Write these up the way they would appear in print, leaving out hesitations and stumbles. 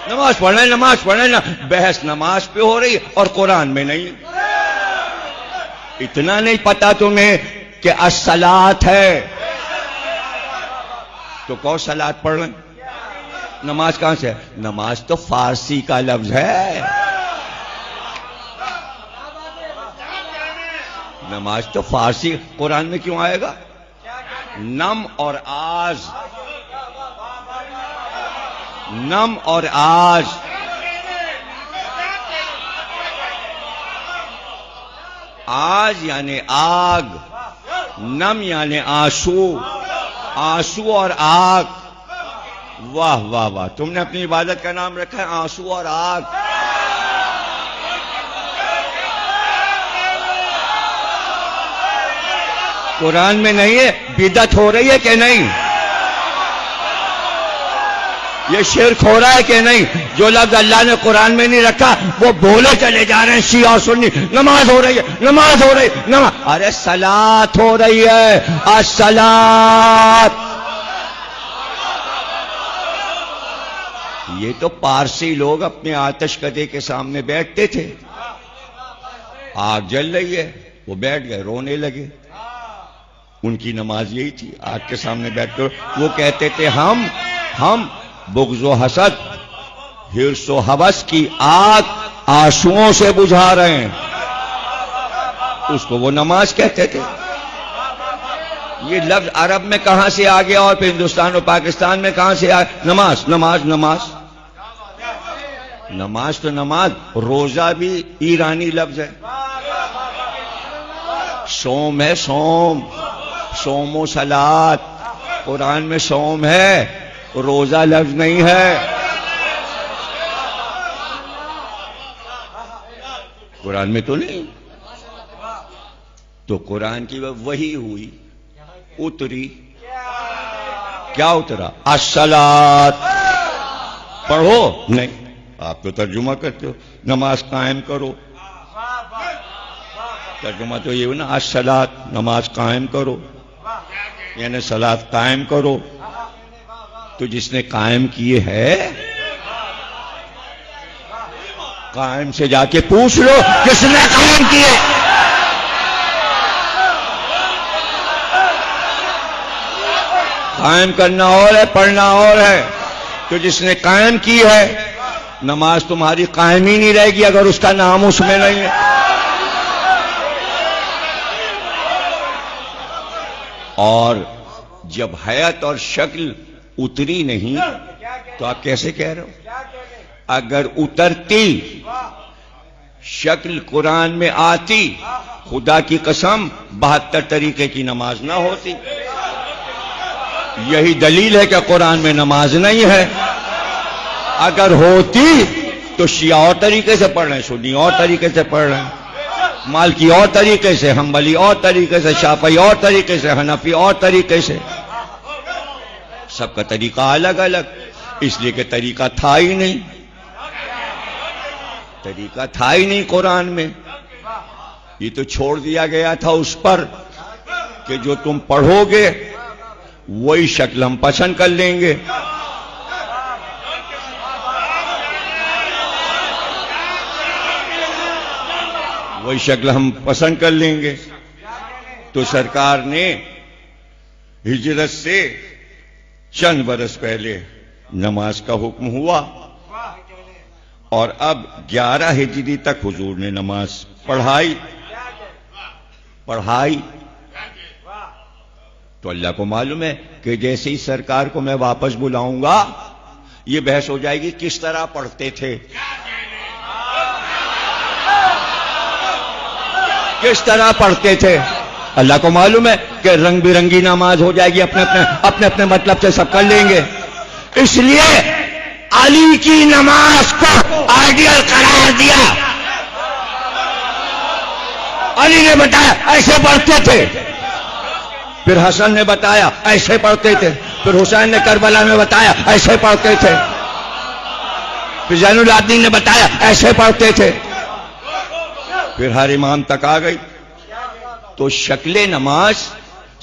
नमाज पढ़े ना। बहस नमाज पे हो रही और कुरान में नहीं। इतना नहीं पता तुम्हें कि अस्सलात है तो कौन सलात पढ़ लें? नमाज कहां से है? नमाज तो फारसी का लफ्ज है। नमाज तो फारसी, कुरान में क्यों आएगा? नम और आज, नम और आज, आज यानी आग, नम यानी आंसू, आंसू और आग। वाह वाह वाह, तुमने अपनी इबादत का नाम रखा है आंसू और आग। कुरान में नहीं है, बिदअत हो रही है कि नहीं? ये शिर्क हो रहा है कि नहीं? जो लफ्ज अल्लाह ने कुरान में नहीं रखा वो बोले चले जा रहे हैं शिया और सुन्नी। नमाज हो रही है, नमाज हो रही है, नमाज। अरे सलात हो रही है, अस्सलात। ये तो पारसी लोग अपने आतिशकदे के सामने बैठते थे, आग जल रही है, वो बैठ गए, रोने लगे। उनकी नमाज यही थी, आग के सामने बैठकर वो कहते थे हम बुग़्ज़ो हसद, हिर्सो हवस की आग आंसुओं से बुझा रहे हैं। उसको वो नमाज कहते थे। ये लफ्ज अरब में कहां से आ गया और फिर हिंदुस्तान और पाकिस्तान में कहां से आ? नमाज नमाज नमाज नमाज तो नमाज। रोजा भी ईरानी लफ्ज है। सोम है, सोम, सोमो सलात। कुरान में सोम है, रोजा लफ्ज नहीं है। कुरान में तो नहीं। तो कुरान की वही हुई, उतरी। क्या उतरा? अस्सलात। पढ़ो नहीं, आप तो तर्जुमा करते हो, नमाज कायम करो। तर्जुमा तो ये हो ना, अस्सलात, नमाज कायम करो, यानी सलात कायम करो। तो जिसने कायम किए है, कायम से जाके पूछ लो किसने कायम किए। कायम करना और है, पढ़ना और है। तो जिसने कायम की है, नमाज तुम्हारी कायम ही नहीं रहेगी अगर उसका नाम उसमें नहीं है। और जब हयात और शक्ल उतरी नहीं तो आप कैसे कह रहे हो? अगर उतरती, शक्ल कुरान में आती, खुदा की कसम 72 तरीके की नमाज ना होती। यही दलील है कि कुरान में नमाज नहीं है। अगर होती तो शिया और तरीके से पढ़ रहे हैं, सुन्नी और तरीके से पढ़ रहे हैं, मालिकी और तरीके से, हम्बली और तरीके से, शाफई और तरीके से, हनफी और तरीके से। सबका तरीका अलग अलग, इसलिए कि तरीका था ही नहीं। तरीका था ही नहीं कुरान में। ये तो छोड़ दिया गया था उस पर कि जो तुम पढ़ोगे वही शक्ल हम पसंद कर लेंगे। वही शक्ल हम पसंद कर लेंगे। तो सरकार ने हिजरत से चंद बरस पहले नमाज का हुक्म हुआ और अब 11 हिजरी तक हुजूर ने नमाज पढ़ाई। तो अल्लाह को मालूम है कि जैसे ही सरकार को मैं वापस बुलाऊंगा, ये बहस हो जाएगी किस तरह पढ़ते थे, किस तरह पढ़ते थे। अल्लाह को मालूम है कि रंग बिरंगी नमाज हो जाएगी, अपने अपने मतलब से सब कर लेंगे। इसलिए अली की नमाज को आइडियल करार दिया। अली ने बताया ऐसे पढ़ते थे, फिर हसन ने बताया ऐसे पढ़ते थे, फिर हुसैन ने करबला में बताया ऐसे पढ़ते थे, फिर ज़ैनुल आबिदीन ने बताया ऐसे पढ़ते थे, फिर हर इमाम तक आ गई। तो शक्ले नमाज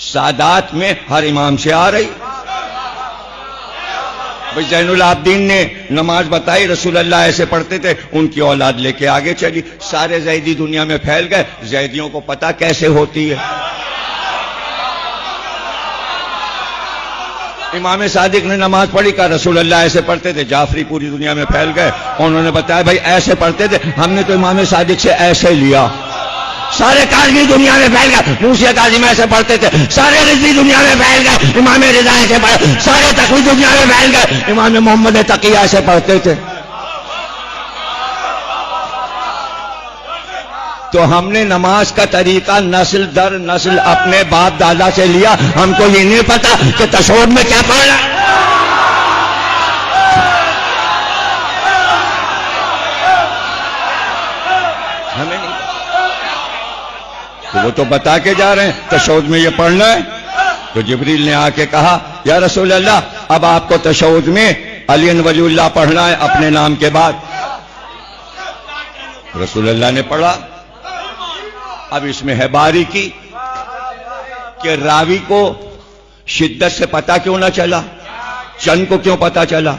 सादात में हर इमाम से आ रही। जैनुल आबदीन ने नमाज बताई, रसूलुल्लाह ऐसे पढ़ते थे, उनकी औलाद लेके आगे चली, सारे जैदी दुनिया में फैल गए। जैदियों को पता कैसे होती है। इमाम सादिक ने नमाज पढ़ी, कहा रसूलुल्लाह ऐसे पढ़ते थे, जाफरी पूरी दुनिया में फैल गए। उन्होंने बताया भाई ऐसे पढ़ते थे, हमने तो इमाम सादिक से ऐसे लिया। सारे काजी दुनिया में फैल गए, मूसा काजिम ऐसे पढ़ते थे, सारे रिजवी दुनिया में फैल गए, इमाम रिजा ऐसे पढ़े, सारे तकवी दुनिया में फैल गए, इमाम मोहम्मद तकी ऐसे पढ़ते थे। तो हमने नमाज का तरीका नस्ल दर नस्ल अपने बाप दादा से लिया। हमको ये नहीं पता कि तशहुद में क्या पढ़ना है। हमें नहीं, तो वो तो बता के जा रहे हैं तशहुद में ये पढ़ना है। तो जिब्रील ने आके कहा या रसूल अल्लाह, अब आपको तशहुद में अली वलीउल्लाह पढ़ना है अपने नाम के बाद। रसूल अल्लाह ने पढ़ा। अब इसमें है बारीकी कि रावी को शिद्दत से पता क्यों ना चला, चंद को क्यों पता चला।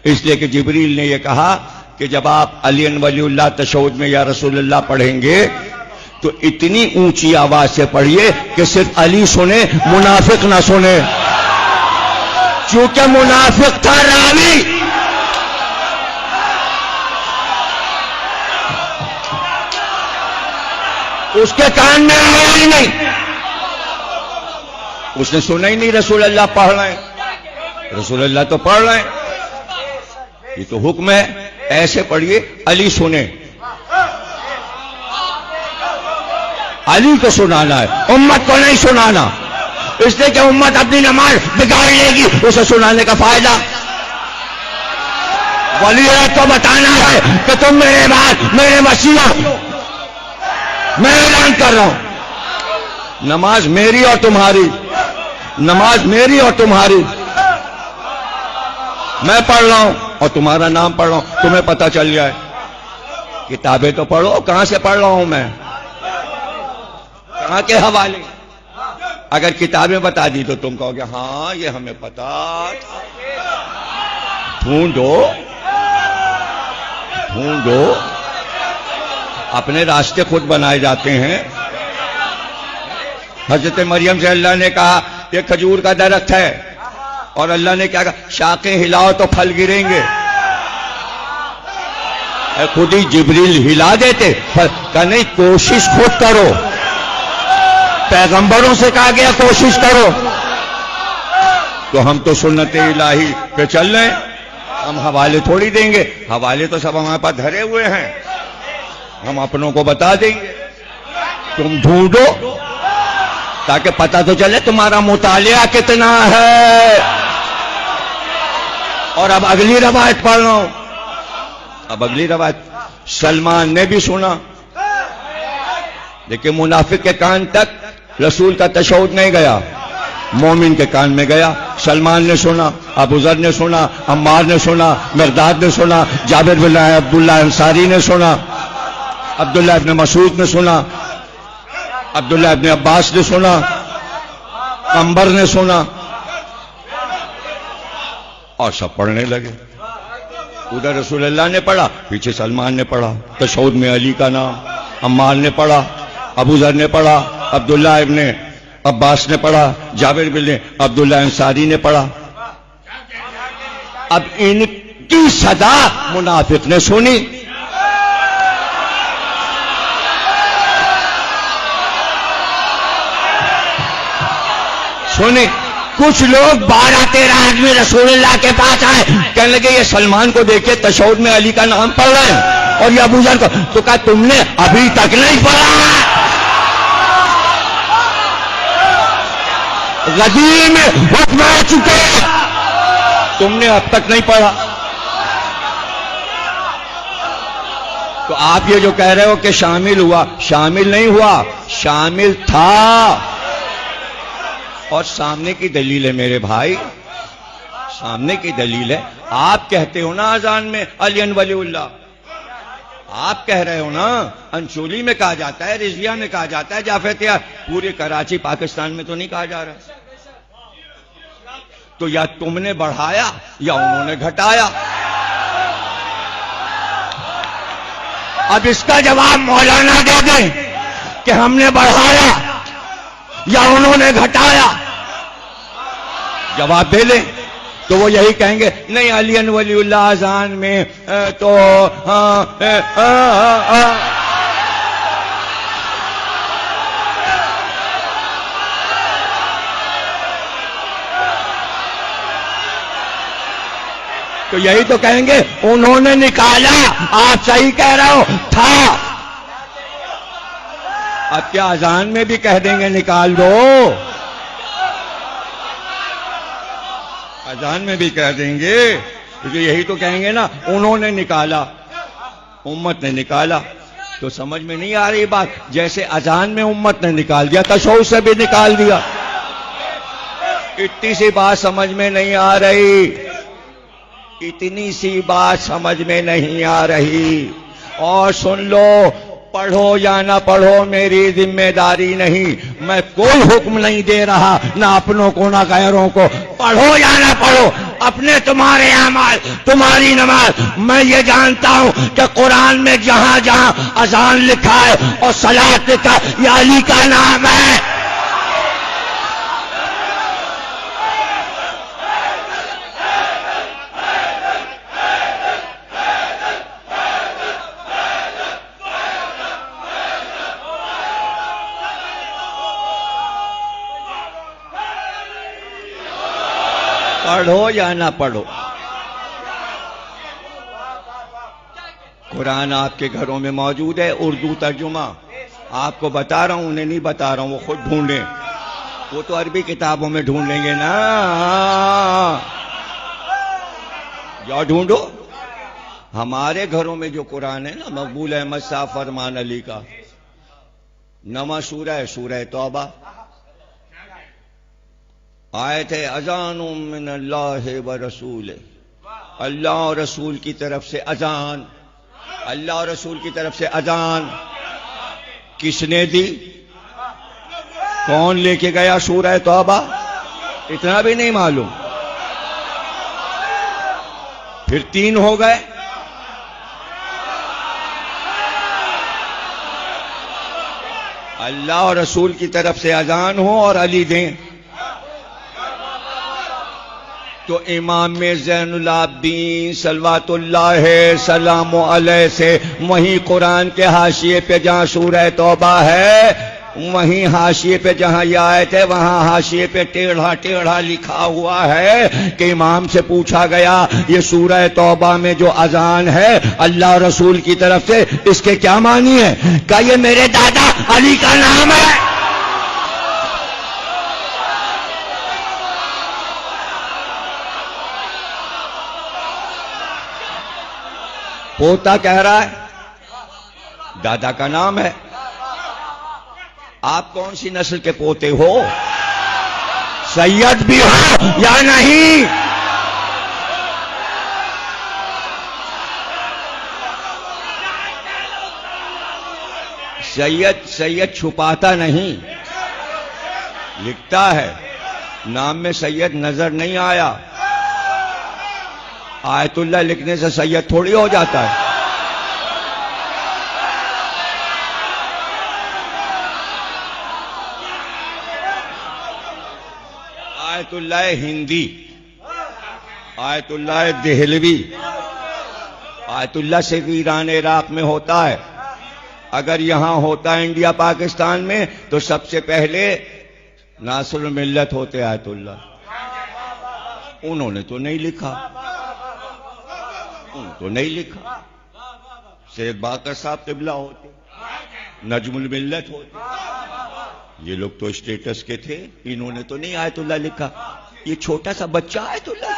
इसलिए कि जिब्रील ने यह कहा कि जब आप अली वलीउल्लाह तशहुद में या रसूलुल्लाह पढ़ेंगे तो इतनी ऊंची आवाज से पढ़िए कि सिर्फ अली सुने, मुनाफिक ना सुने। चूंकि मुनाफिक था रावी, उसके कान में आया ही नहीं, उसने सुना ही नहीं रसूलुल्लाह पढ़ रहे हैं। रसूलुल्लाह तो पढ़ रहे हैं, ये तो हुक्म है, ऐसे पढ़िए अली सुने। अली को सुनाना है, उम्मत को नहीं सुनाना। इसलिए कि उम्मत अपनी नमाज बिगाड़ लेगी, उसे सुनाने का फायदा। वलीयत को बताना है कि तुम मेरे बाद मेरे वसीला, मैं ऐलान कर रहा हूं नमाज मेरी और तुम्हारी, नमाज मेरी और तुम्हारी। मैं पढ़ रहा हूं और तुम्हारा नाम पढ़ रहा हूं, तुम्हें पता चल जाए। किताबें तो पढ़ो, कहां से पढ़ रहा हूं मैं, कहां के हवाले। अगर किताबें बता दी तो तुम कहोगे हां ये हमें पता। ढूंढो ढूंढो, अपने रास्ते खुद बनाए जाते हैं। हजरत मरियम से अल्लाह ने कहा ये खजूर का दरख्त है, और अल्लाह ने क्या कहा, शाखें हिलाओ तो फल गिरेंगे। खुद ही जिब्रील हिला देते, कहा नहीं कोशिश खुद करो। पैगंबरों से कहा गया कोशिश करो। तो हम तो सुन्नत इलाही पे चल रहे हैं, हम हवाले थोड़ी देंगे। हवाले तो सब हमारे पास धरे हुए हैं, हम अपनों को बता देंगे। तुम ढूंढो ताकि पता तो चले तुम्हारा मुतालिया कितना है। और अब अगली रवायत पढ़ रहा हूं। अब अगली रवायत सलमान ने भी सुना, लेकिन मुनाफिक के कान तक रसूल का तशहुद नहीं गया, मोमिन के कान में गया। सलमान ने सुना, अबू ज़र ने सुना, अम्मार ने सुना, मिर्दाद ने सुना, जाबिर बिन अब्दुल्लाह अंसारी ने सुना, अब्दुल्लाह इब्न मसूद ने सुना, अब्दुल्लाह इब्न अब्बास ने सुना, अंबर ने सुना, और सब पढ़ने लगे। उधर रसूलुल्लाह ने पढ़ा, पीछे सलमान ने पढ़ा। तशहुद में अली का नाम, अम्मार ने पढ़ा, अबू ज़र ने पढ़ा, अब्दुल्लाह इब्न अब्बास ने पढ़ा, जाबिर बिन अब्दुल्लाह अंसारी ने पढ़ा। अब इनकी सदा मुनाफिक ने सुनी। सुनी, कुछ लोग 12-13 आदमी रसूलुल्लाह के पास आए, कहने लगे ये सलमान को देखिए तशहुद में अली का नाम पढ़ रहे हैं, और ये अबू ज़र को। तो कहा तुमने अभी तक नहीं पढ़ा, गदी में हुक्म आ चुके, तुमने अब तक नहीं पढ़ा। तो आप ये जो कह रहे हो कि शामिल हुआ, शामिल नहीं हुआ, शामिल था। और सामने की दलील है मेरे भाई, सामने की दलील है। आप कहते हो ना अजान में अली वलीउल्लाह, आप कह रहे हो ना, अंशुली में कहा जाता है, रिजिया में कहा जाता है, जाफेतिया, पूरे कराची पाकिस्तान में तो नहीं कहा जा रहा। तो या तुमने बढ़ाया या उन्होंने घटाया। अब इसका जवाब मौलाना दे दें कि हमने बढ़ाया या उन्होंने घटाया, जवाब दे लें तो वो यही कहेंगे नहीं अली वलीउल्लाह अजान में तो तो यही तो कहेंगे उन्होंने निकाला, आप सही कह रहे हो, था। अब क्या अजान में भी कह देंगे निकाल दो? अजान में भी कह देंगे, क्योंकि यही तो कहेंगे ना उन्होंने निकाला, उम्मत ने निकाला। तो समझ में नहीं आ रही बात, जैसे अजान में उम्मत ने निकाल दिया, तशहूद से भी निकाल दिया। इतनी सी बात समझ में नहीं आ रही, इतनी सी बात समझ में नहीं आ रही। और सुन लो, पढ़ो या ना पढ़ो मेरी जिम्मेदारी नहीं, मैं कोई हुक्म नहीं दे रहा, ना अपनों को ना गैरों को। पढ़ो या ना पढ़ो, अपने तुम्हारे अमाल, तुम्हारी नमाज। मैं ये जानता हूं कि कुरान में जहां जहां अजान लिखा है और सलात लिखा है, ये अली का नाम है। पढ़ो या ना पढ़ो, कुरान आपके घरों में मौजूद है, उर्दू तर्जुमा। आपको बता रहा हूं, उन्हें नहीं बता रहा हूं, वो खुद ढूंढें। वो तो अरबी किताबों में ढूंढ लेंगे ना, जाओ ढूंढो। हमारे घरों में जो कुरान है ना, मकबूल अहमद साहब फरमान अली का, नमा सूरह है, सूरह तौबा। आयत है अज़ानुम मिनल्लाहि व रसूल, अल्लाह और रसूल की तरफ से अजान, अल्लाह और रसूल की तरफ से अजान। किसने दी? कौन लेके गया सूरह तौबा? इतना भी नहीं मालूम? फिर 3 हो गए। अल्लाह और रसूल की तरफ से अजान हो और अली दें। तो इमाम ज़ैनुल आबिदीन सल्लल्लाहु सलामो अलैहि से वहीं कुरान के हाशिए पे जहां सूरह तौबा है, वहीं हाशिए पे जहां यह आयत है, वहां हाशिए पे टेढ़ा टेढ़ा लिखा हुआ है कि इमाम से पूछा गया ये सूरह तौबा में जो अजान है अल्लाह रसूल की तरफ से, इसके क्या मानी है? क्या ये मेरे दादा अली का नाम है? पोता कह रहा है दादा का नाम है। आप कौन सी नस्ल के पोते हो? सैयद भी हो या नहीं? सैयद छुपाता नहीं, लिखता है। नाम में सैयद नजर नहीं आया। आयतुल्लाह लिखने से सैयद थोड़ी हो जाता है। Ayatollah Hindi, Ayatollah Dehlvi, Ayatollah से ईरान इराक में होता है। अगर यहां होता है इंडिया पाकिस्तान में तो सबसे पहले नासरुल मिल्लत होते आयतुल्लाह। उन्होंने तो नहीं लिखा, तो नहीं लिखा। सैयद बाकर साहब क़िबला होते, नजमुल मिल्लत होते, ये लोग तो स्टेटस के थे। इन्होंने तो नहीं आयतुल्लाह लिखा। ये छोटा सा बच्चा आयतुल्लाह